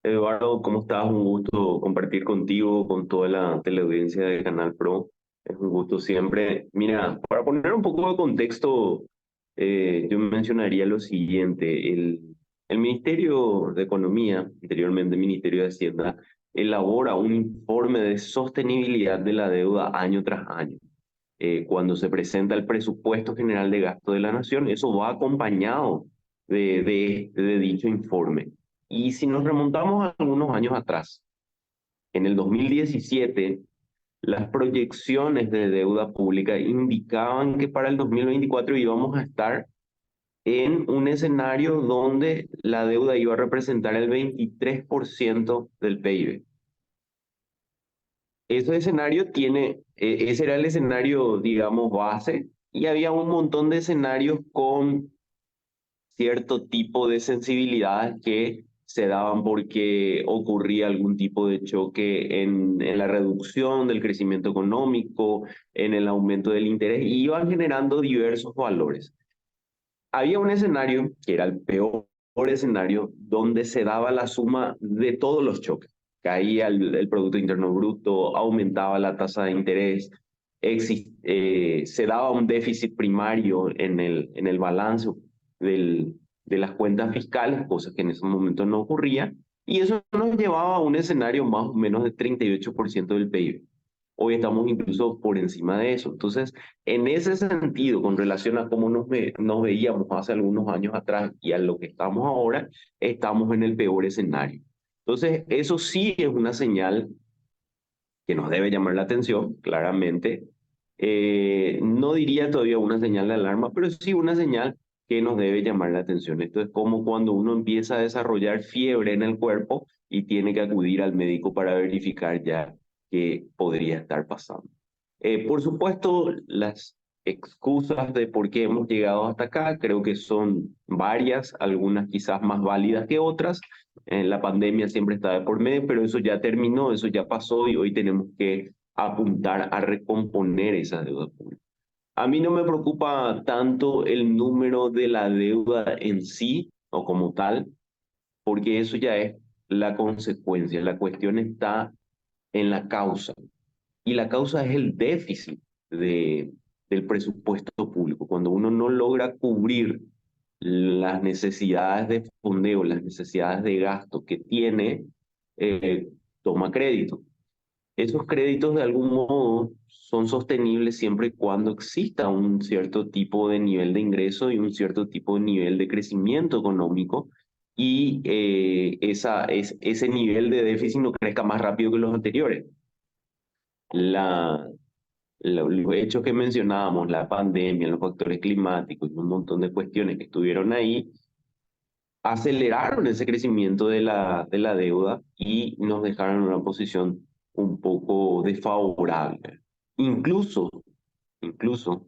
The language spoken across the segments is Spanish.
Eduardo, ¿cómo estás? Un gusto compartir contigo, con toda la teleaudiencia de Canal Pro. Es un gusto siempre. Mira, para poner un poco de contexto, yo mencionaría lo siguiente. El Ministerio de Economía, anteriormente Ministerio de Hacienda, elabora un informe de sostenibilidad de la deuda año tras año. Cuando se presenta el presupuesto general de gasto de la nación, eso va acompañado de dicho informe. Y si nos remontamos a algunos años atrás, en el 2017, las proyecciones de deuda pública indicaban que para el 2024 íbamos a estar en un escenario donde la deuda iba a representar el 23% del PIB. Ese escenario ese era el escenario, digamos, base, y había un montón de escenarios con cierto tipo de sensibilidades que se daban porque ocurría algún tipo de choque en la reducción del crecimiento económico, en el aumento del interés, y iban generando diversos valores. Había un escenario que era el peor escenario donde se daba la suma de todos los choques. Caía el Producto Interno Bruto, aumentaba la tasa de interés, se daba un déficit primario en el balance del, de las cuentas fiscales, cosa que en ese momento no ocurría, y eso nos llevaba a un escenario más o menos de 38% del PIB. Hoy estamos incluso por encima de eso. Entonces, en ese sentido, con relación a cómo nos veíamos hace algunos años atrás y a lo que estamos ahora, estamos en el peor escenario. Entonces, eso sí es una señal que nos debe llamar la atención, claramente. No diría todavía una señal de alarma, pero sí una señal que nos debe llamar la atención. Esto es como cuando uno empieza a desarrollar fiebre en el cuerpo y tiene que acudir al médico para verificar ya qué podría estar pasando. Por supuesto, las excusas de por qué hemos llegado hasta acá creo que son varias, algunas quizás más válidas que otras. La pandemia siempre está de por medio, pero eso ya terminó, eso ya pasó y hoy tenemos que apuntar a recomponer esa deuda pública. A mí no me preocupa tanto el número de la deuda en sí o como tal, porque eso ya es la consecuencia. La cuestión está en la causa. Y la causa es el déficit del presupuesto público. Cuando uno no logra cubrir las necesidades de fondeo, las necesidades de gasto que tiene, eh, toma crédito. Esos créditos de algún modo son sostenibles siempre y cuando exista un cierto tipo de nivel de ingreso y un cierto tipo de nivel de crecimiento económico y ese nivel de déficit no crezca más rápido que los anteriores. La, los hechos que mencionábamos, la pandemia, los factores climáticos y un montón de cuestiones que estuvieron ahí, aceleraron ese crecimiento de la deuda y nos dejaron en una posición un poco desfavorable. Incluso, incluso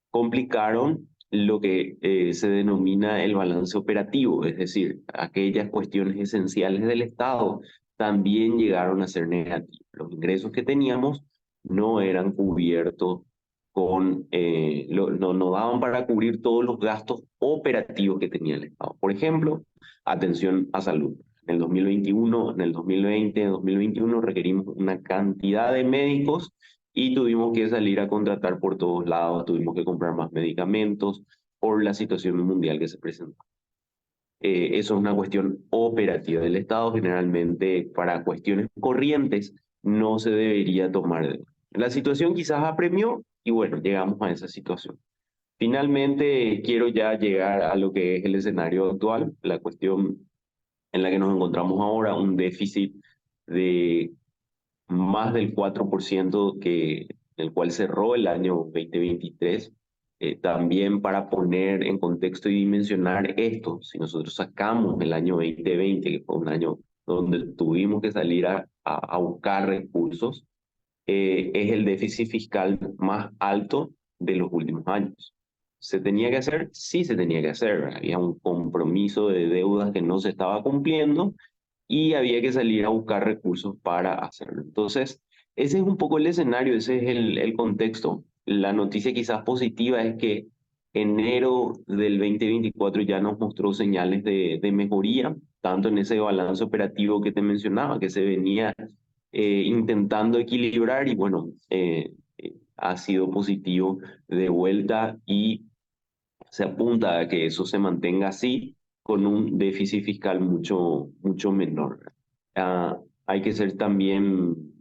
complicaron lo que se denomina el balance operativo, es decir, aquellas cuestiones esenciales del Estado también llegaron a ser negativas. Los ingresos que teníamos no eran cubiertos no daban para cubrir todos los gastos operativos que tenía el Estado. Por ejemplo, atención a salud. En el 2021, en el 2020, en el 2021 requerimos una cantidad de médicos y tuvimos que salir a contratar por todos lados, tuvimos que comprar más medicamentos por la situación mundial que se presentó. Eso es una cuestión operativa del Estado, generalmente para cuestiones corrientes no se debería tomar. La situación quizás apremió y bueno, llegamos a esa situación. Finalmente, quiero ya llegar a lo que es el escenario actual, la cuestión en la que nos encontramos ahora, un déficit de más del 4% el cual cerró el año 2023. También para poner en contexto y dimensionar esto, si nosotros sacamos el año 2020, que fue un año donde tuvimos que salir a buscar recursos, es el déficit fiscal más alto de los últimos años. ¿Se tenía que hacer? Sí, se tenía que hacer. Había un compromiso de deudas que no se estaba cumpliendo y había que salir a buscar recursos para hacerlo. Entonces, ese es un poco el escenario, ese es el contexto. La noticia quizás positiva es que enero del 2024 ya nos mostró señales de mejoría. tanto en ese balance operativo que te mencionaba, que se venía intentando equilibrar y bueno, ha sido positivo de vuelta y se apunta a que eso se mantenga así con un déficit fiscal mucho menor. Ah, hay que ser también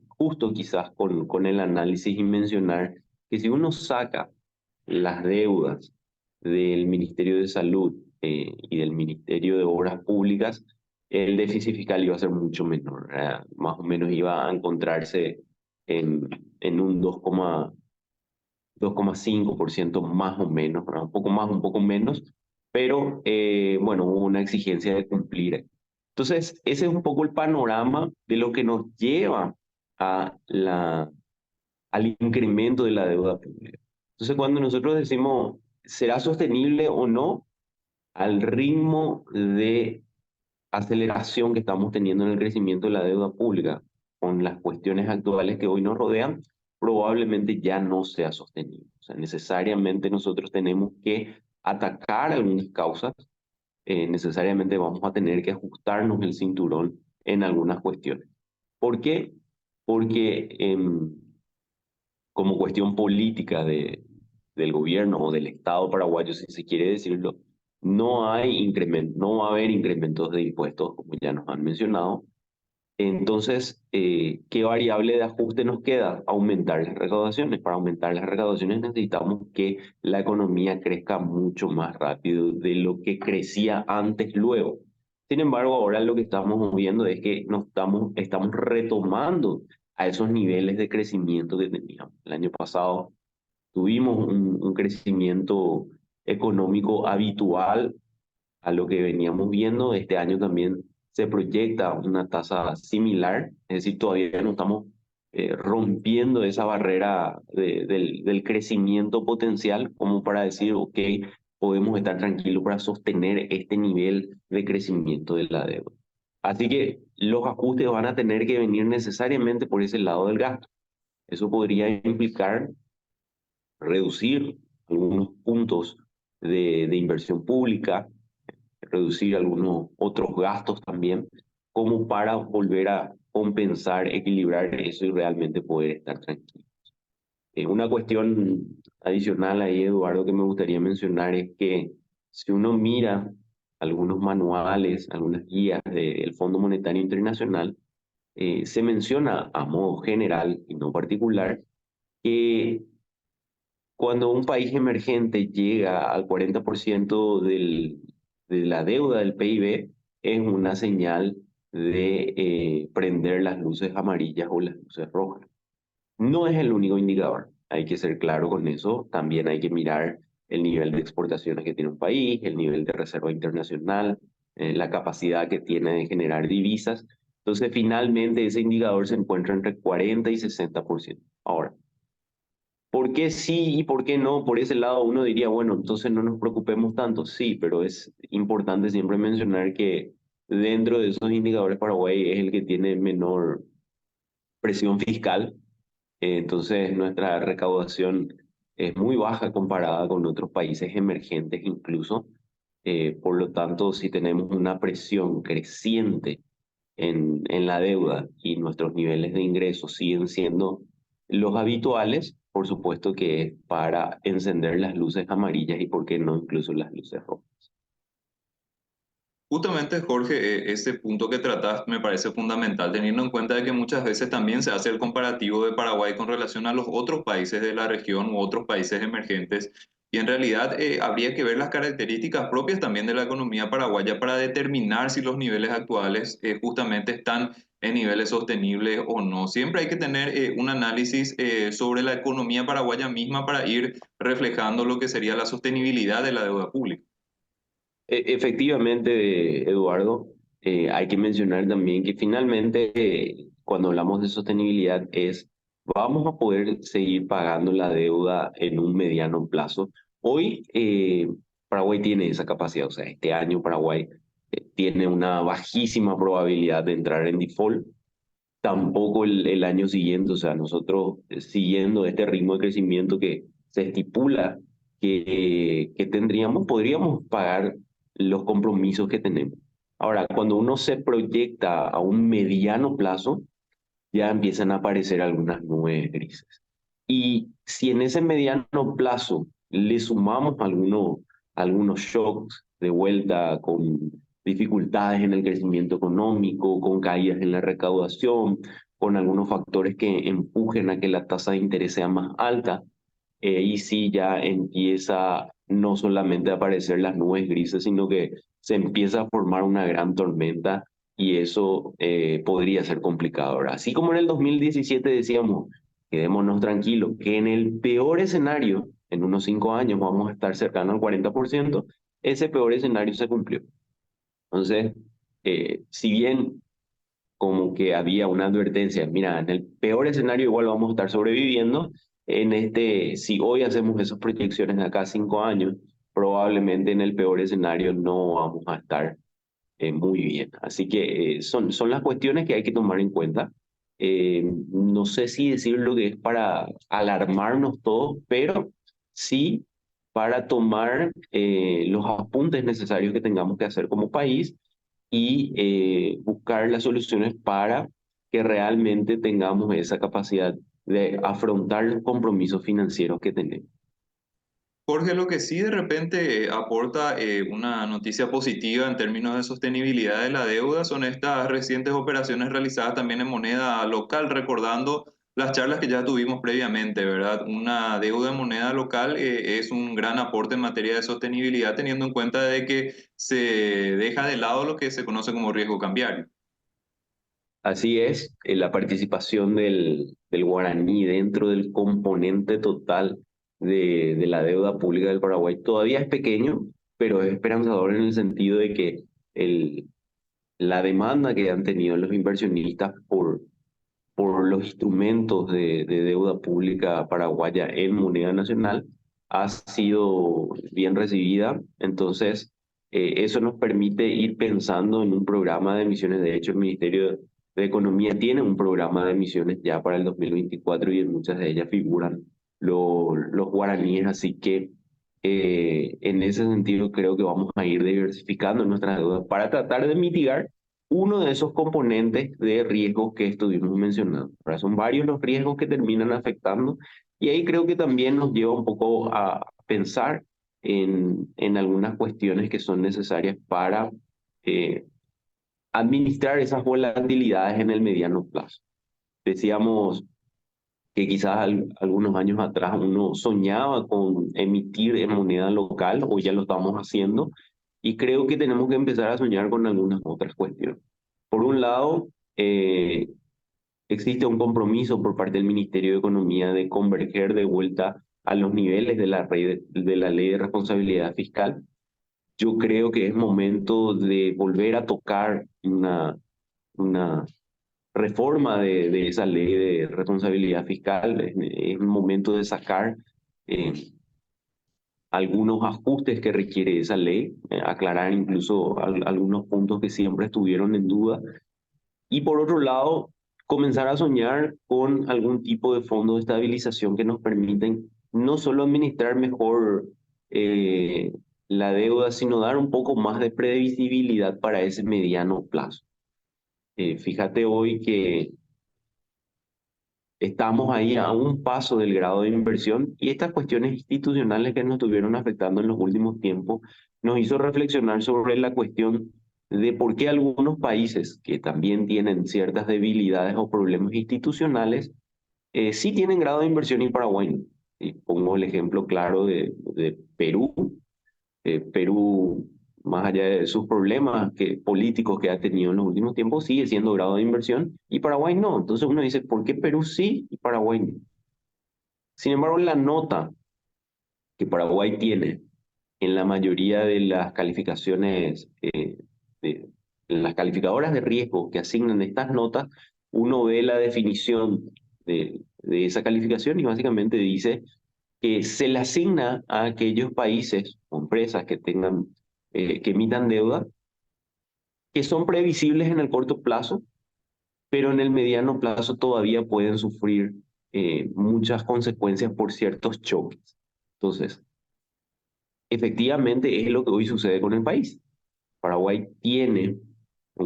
justo quizás con el análisis y mencionar que si uno saca las deudas del Ministerio de Salud y del Ministerio de Obras Públicas, el déficit fiscal iba a ser mucho menor, ¿verdad? Más o menos iba a encontrarse en, en un 2,5% más o menos, ¿verdad? Un poco más, un poco menos, pero bueno, hubo una exigencia de cumplir. Entonces, ese es un poco el panorama de lo que nos lleva a al incremento de la deuda pública. Entonces, cuando nosotros decimos, ¿será sostenible o no? Al ritmo de aceleración que estamos teniendo en el crecimiento de la deuda pública, con las cuestiones actuales que hoy nos rodean, probablemente ya no sea sostenible. O sea, necesariamente nosotros tenemos que atacar algunas causas, necesariamente vamos a tener que ajustarnos el cinturón en algunas cuestiones. ¿Por qué? Porque como cuestión política del gobierno o del Estado paraguayo, si se quiere decirlo, no hay incremento, no va a haber incrementos de impuestos, como ya nos han mencionado. Entonces, ¿qué variable de ajuste nos queda? Aumentar las recaudaciones. Para aumentar las recaudaciones necesitamos que la economía crezca mucho más rápido de lo que crecía antes luego. Sin embargo, ahora lo que estamos viendo es que estamos retomando a esos niveles de crecimiento que teníamos. El año pasado tuvimos un crecimiento económico habitual a lo que veníamos viendo. Este año también se proyecta una tasa similar, es decir, todavía no estamos rompiendo esa barrera del crecimiento potencial como para decir, ok, podemos estar tranquilos para sostener este nivel de crecimiento de la deuda. Así que los ajustes van a tener que venir necesariamente por ese lado del gasto. Eso podría implicar reducir algunos puntos de inversión pública, reducir algunos otros gastos también, como para volver a compensar, equilibrar eso y realmente poder estar tranquilo. Una cuestión adicional ahí, Eduardo, que me gustaría mencionar es que si uno mira algunos manuales, algunas guías del Fondo Monetario Internacional, se menciona a modo general y no particular que cuando un país emergente llega al 40% de la deuda del PIB, es una señal de prender las luces amarillas o las luces rojas. No es el único indicador, hay que ser claro con eso. También hay que mirar el nivel de exportaciones que tiene un país, el nivel de reserva internacional, la capacidad que tiene de generar divisas. Entonces, finalmente, ese indicador se encuentra entre 40 y 60%. Ahora, ¿por qué sí y por qué no? Por ese lado uno diría, bueno, entonces no nos preocupemos tanto. Sí, pero es importante siempre mencionar que dentro de esos indicadores Paraguay es el que tiene menor presión fiscal. Entonces nuestra recaudación es muy baja comparada con otros países emergentes incluso. Por lo tanto, si tenemos una presión creciente en la deuda y nuestros niveles de ingresos siguen siendo los habituales, por supuesto que es para encender las luces amarillas y por qué no incluso las luces rojas. Justamente, Jorge, ese punto que tratas me parece fundamental, teniendo en cuenta de que muchas veces también se hace el comparativo de Paraguay con relación a los otros países de la región u otros países emergentes. Y en realidad habría que ver las características propias también de la economía paraguaya para determinar si los niveles actuales justamente están en niveles sostenibles o no. Siempre hay que tener un análisis sobre la economía paraguaya misma para ir reflejando lo que sería la sostenibilidad de la deuda pública. Efectivamente, Eduardo, hay que mencionar también que finalmente cuando hablamos de sostenibilidad vamos a poder seguir pagando la deuda en un mediano plazo. Hoy Paraguay tiene esa capacidad, o sea, este año Paraguay tiene una bajísima probabilidad de entrar en default, tampoco el año siguiente, o sea, nosotros siguiendo este ritmo de crecimiento que se estipula que tendríamos, podríamos pagar los compromisos que tenemos. Ahora, cuando uno se proyecta a un mediano plazo, ya empiezan a aparecer algunas nubes grises. Y si en ese mediano plazo le sumamos algunos shocks de vuelta con dificultades en el crecimiento económico, con caídas en la recaudación, con algunos factores que empujen a que la tasa de interés sea más alta, y sí ya empieza no solamente a aparecer las nubes grises, sino que se empieza a formar una gran tormenta y eso podría ser complicado. Ahora, así como en el 2017 decíamos, quedémonos tranquilos, que en el peor escenario, en unos 5 años vamos a estar cercano al 40%, ese peor escenario se cumplió. Entonces, si bien como que había una advertencia, mira, en el peor escenario igual vamos a estar sobreviviendo, si hoy hacemos esas proyecciones de acá a 5 años, probablemente en el peor escenario no vamos a estar muy bien. Así que son las cuestiones que hay que tomar en cuenta. No sé si decir lo que es para alarmarnos todos, pero sí para tomar los apuntes necesarios que tengamos que hacer como país y buscar las soluciones para que realmente tengamos esa capacidad de afrontar los compromisos financieros que tenemos. Jorge, lo que sí de repente aporta una noticia positiva en términos de sostenibilidad de la deuda son estas recientes operaciones realizadas también en moneda local, recordando las charlas que ya tuvimos previamente, ¿verdad? Una deuda en moneda local es un gran aporte en materia de sostenibilidad, teniendo en cuenta de que se deja de lado lo que se conoce como riesgo cambiario. Así es, la participación del guaraní dentro del componente total de la deuda pública del Paraguay todavía es pequeño, pero es esperanzador en el sentido de que el, la demanda que han tenido los inversionistas por los instrumentos de deuda pública paraguaya en moneda nacional ha sido bien recibida. Entonces, eso nos permite ir pensando en un programa de emisiones. De hecho, el Ministerio de Economía tiene un programa de emisiones ya para el 2024 y en muchas de ellas figuran los guaraníes. Así que en ese sentido creo que vamos a ir diversificando nuestras deudas para tratar de mitigar uno de esos componentes de riesgo que estuvimos mencionando. Ahora, son varios los riesgos que terminan afectando y ahí creo que también nos lleva un poco a pensar en algunas cuestiones que son necesarias para eh, administrar esas volatilidades en el mediano plazo. Decíamos que quizás algunos años atrás uno soñaba con emitir en moneda local, o ya lo estamos haciendo, y creo que tenemos que empezar a soñar con algunas otras cuestiones. Por un lado, existe un compromiso por parte del Ministerio de Economía de converger de vuelta a los niveles de la ley de responsabilidad fiscal. Yo creo que es momento de volver a tocar una reforma de esa ley de responsabilidad fiscal. Es un momento de sacar eh, algunos ajustes que requiere esa ley, aclarar incluso algunos puntos que siempre estuvieron en duda. Y por otro lado, comenzar a soñar con algún tipo de fondo de estabilización que nos permiten no solo administrar mejor eh, la deuda, sino dar un poco más de previsibilidad para ese mediano plazo. Fíjate hoy que estamos ahí a un paso del grado de inversión y estas cuestiones institucionales que nos estuvieron afectando en los últimos tiempos nos hizo reflexionar sobre la cuestión de por qué algunos países que también tienen ciertas debilidades o problemas institucionales sí tienen grado de inversión y Paraguay no. Y pongo el ejemplo claro de Perú. Perú, más allá de sus problemas políticos que ha tenido en los últimos tiempos, sigue siendo grado de inversión y Paraguay no. Entonces uno dice, ¿por qué Perú sí y Paraguay no? Sin embargo, la nota que Paraguay tiene en la mayoría de las calificaciones, de las calificadoras de riesgo que asignan estas notas, uno ve la definición de esa calificación y básicamente dice que se le asigna a aquellos países o empresas que tengan, que emitan deuda, que son previsibles en el corto plazo, pero en el mediano plazo todavía pueden sufrir muchas consecuencias por ciertos choques. Entonces, efectivamente es lo que hoy sucede con el país. Paraguay tiene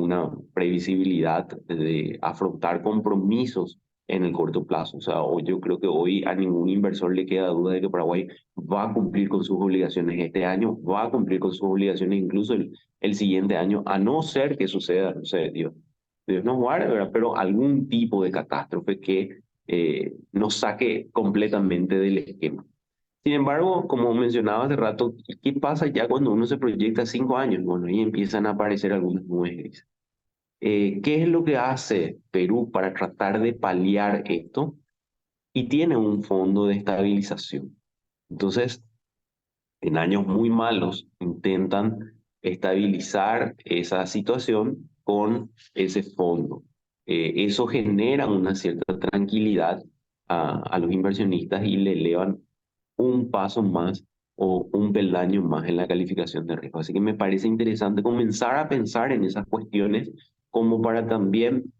una previsibilidad de afrontar compromisos en el corto plazo. O sea, yo creo que hoy a ningún inversor le queda duda de que Paraguay va a cumplir con sus obligaciones este año, va a cumplir con sus obligaciones incluso el siguiente año, a no ser que suceda, no sé, Dios nos guarde, ¿verdad? Pero algún tipo de catástrofe que nos saque completamente del esquema. Sin embargo, como mencionaba hace rato, ¿qué pasa ya cuando uno se proyecta 5 años? Bueno, ahí empiezan a aparecer algunas nubes grises. ¿Qué es lo que hace Perú para tratar de paliar esto? Y tiene un fondo de estabilización. Entonces, en años muy malos, intentan estabilizar esa situación con ese fondo. Eso genera una cierta tranquilidad a los inversionistas y le elevan un paso más o un peldaño más en la calificación de riesgo. Así que me parece interesante comenzar a pensar en esas cuestiones como para también,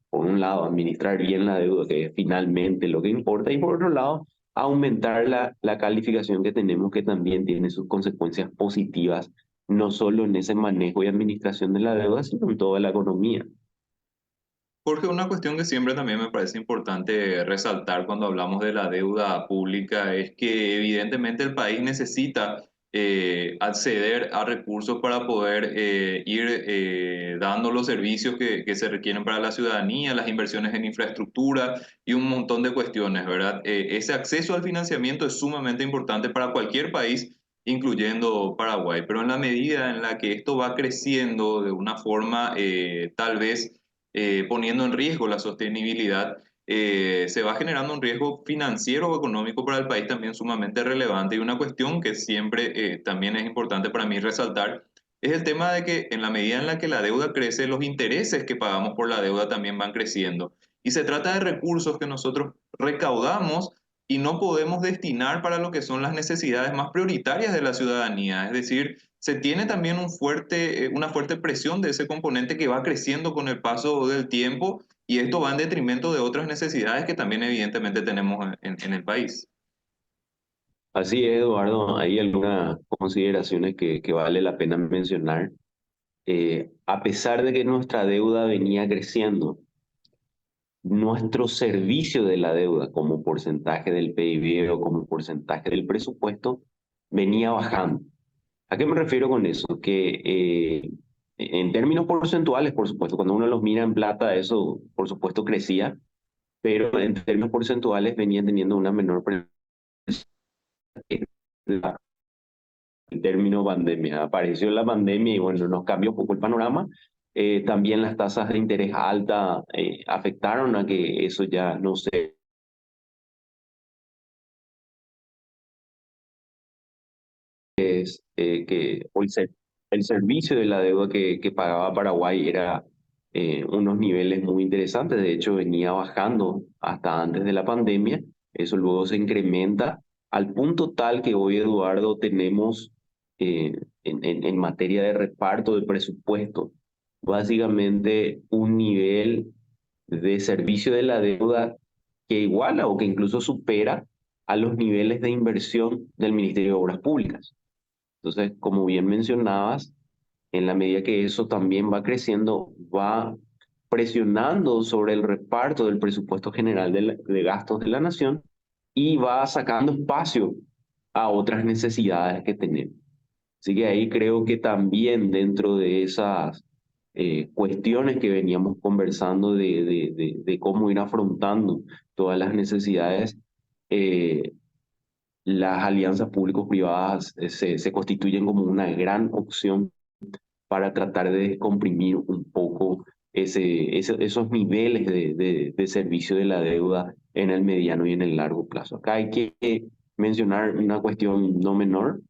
por un lado, administrar bien la deuda, que es finalmente lo que importa, y por otro lado, aumentar la calificación que tenemos, que también tiene sus consecuencias positivas, no solo en ese manejo y administración de la deuda, sino en toda la economía. Porque una cuestión que siempre también me parece importante resaltar cuando hablamos de la deuda pública es que evidentemente el país necesita acceder a recursos para poder ir dando los servicios que se requieren para la ciudadanía, las inversiones en infraestructura y un montón de cuestiones, ¿verdad? Ese acceso al financiamiento es sumamente importante para cualquier país, incluyendo Paraguay, pero en la medida en la que esto va creciendo de una forma tal vez poniendo en riesgo la sostenibilidad, se va generando un riesgo financiero o económico para el país también sumamente relevante. Y una cuestión que siempre también es importante para mí resaltar es el tema de que en la medida en la que la deuda crece, los intereses que pagamos por la deuda también van creciendo. Y se trata de recursos que nosotros recaudamos y no podemos destinar para lo que son las necesidades más prioritarias de la ciudadanía. Es decir, se tiene también una fuerte presión de ese componente que va creciendo con el paso del tiempo y esto va en detrimento de otras necesidades que también evidentemente tenemos en el país. Así es, Eduardo, hay algunas consideraciones que vale la pena mencionar. A pesar de que nuestra deuda venía creciendo, nuestro servicio de la deuda como porcentaje del PIB o como porcentaje del presupuesto venía bajando. ¿A qué me refiero con eso? Que en términos porcentuales, por supuesto, cuando uno los mira en plata, eso por supuesto crecía, pero en términos porcentuales venía teniendo una menor presión. El término pandemia. Apareció la pandemia y bueno, nos cambió un poco el panorama. También las tasas de interés altas afectaron a que eso ya no se o el servicio de la deuda que pagaba Paraguay era unos niveles muy interesantes. De hecho, venía bajando hasta antes de la pandemia. Eso luego se incrementa al punto tal que hoy, Eduardo, tenemos en materia de reparto de presupuesto, básicamente un nivel de servicio de la deuda que iguala o que incluso supera a los niveles de inversión del Ministerio de Obras Públicas. Entonces, como bien mencionabas, en la medida que eso también va creciendo, va presionando sobre el reparto del presupuesto general de gastos de la nación y va sacando espacio a otras necesidades que tenemos. Así que ahí creo que también dentro de esas cuestiones que veníamos conversando de cómo ir afrontando todas las necesidades, eh, las alianzas público-privadas se constituyen como una gran opción para tratar de descomprimir un poco esos niveles de servicio de la deuda en el mediano y en el largo plazo. Acá hay que mencionar una cuestión no menor,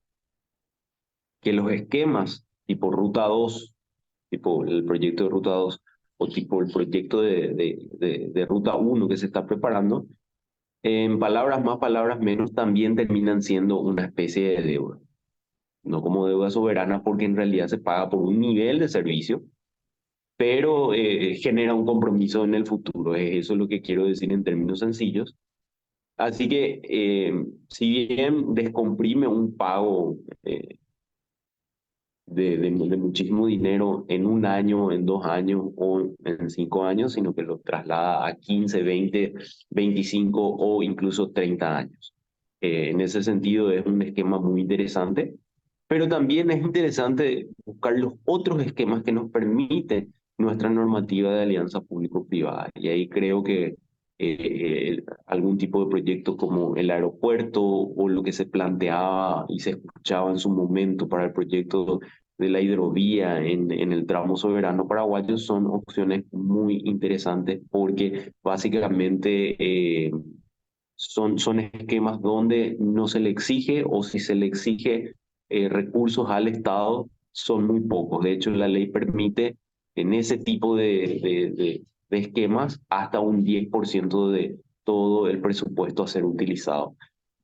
que los esquemas tipo Ruta 2, tipo el proyecto de Ruta 2 o tipo el proyecto de Ruta 1 que se está preparando, en palabras más, palabras menos, también terminan siendo una especie de deuda. No como deuda soberana porque en realidad se paga por un nivel de servicio, pero genera un compromiso en el futuro. Eso es lo que quiero decir en términos sencillos. Así que si bien descomprime un pago de muchísimo dinero en un año, en 2 años o en 5 años, sino que lo traslada a 15, 20, 25 o incluso 30 años. En ese sentido es un esquema muy interesante, pero también es interesante buscar los otros esquemas que nos permite nuestra normativa de alianza público-privada. Y ahí creo que algún tipo de proyecto como el aeropuerto o lo que se planteaba y se escuchaba en su momento para el proyecto de la hidrovía en el tramo soberano paraguayo son opciones muy interesantes porque básicamente son esquemas donde no se le exige o si se le exige recursos al Estado son muy pocos. De hecho, la ley permite en ese tipo de esquemas hasta un 10% de todo el presupuesto a ser utilizado.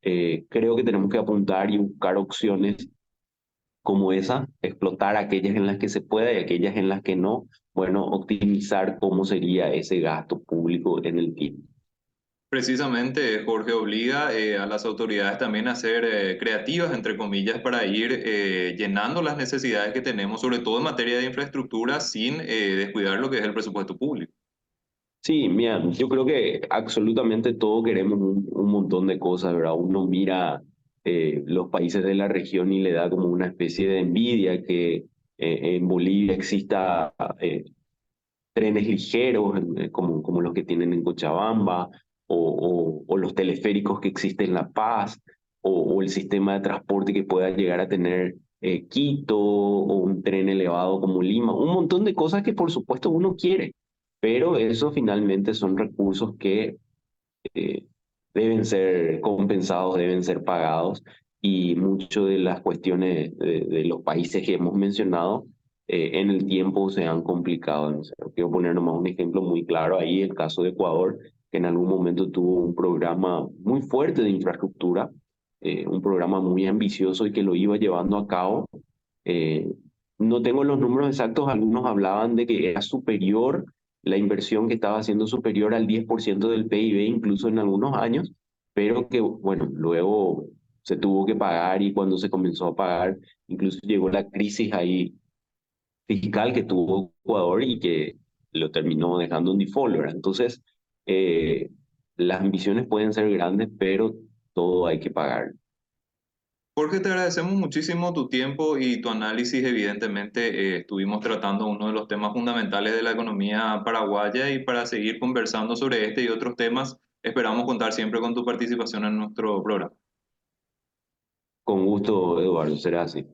Creo que tenemos que apuntar y buscar opciones como esa, explotar aquellas en las que se pueda y aquellas en las que no, bueno, optimizar cómo sería ese gasto público en el tiempo. Precisamente, Jorge, obliga a las autoridades también a ser creativas, entre comillas, para ir llenando las necesidades que tenemos, sobre todo en materia de infraestructura, sin descuidar lo que es el presupuesto público. Sí, mira, yo creo que absolutamente todos queremos un montón de cosas, ¿verdad? Uno mira los países de la región y le da como una especie de envidia que en Bolivia exista trenes ligeros como los que tienen en Cochabamba o los teleféricos que existen en La Paz o el sistema de transporte que pueda llegar a tener Quito o un tren elevado como Lima, un montón de cosas que por supuesto uno quiere, pero eso finalmente son recursos que eh, deben ser compensados, deben ser pagados y muchas de las cuestiones de los países que hemos mencionado en el tiempo se han complicado. No sé, quiero poner nomás un ejemplo muy claro ahí, el caso de Ecuador, que en algún momento tuvo un programa muy fuerte de infraestructura, un programa muy ambicioso y que lo iba llevando a cabo. Eh, no tengo los números exactos, algunos hablaban de que era superior la inversión que estaba siendo superior al 10% del PIB, incluso en algunos años, pero que, bueno, luego se tuvo que pagar y cuando se comenzó a pagar, incluso llegó la crisis ahí fiscal que tuvo Ecuador y que lo terminó dejando en default, ¿verdad? Entonces, eh, las ambiciones pueden ser grandes, pero todo hay que pagar. Jorge, te agradecemos muchísimo tu tiempo y tu análisis. Evidentemente, estuvimos tratando uno de los temas fundamentales de la economía paraguaya y para seguir conversando sobre este y otros temas, esperamos contar siempre con tu participación en nuestro programa. Con gusto, Eduardo, será así.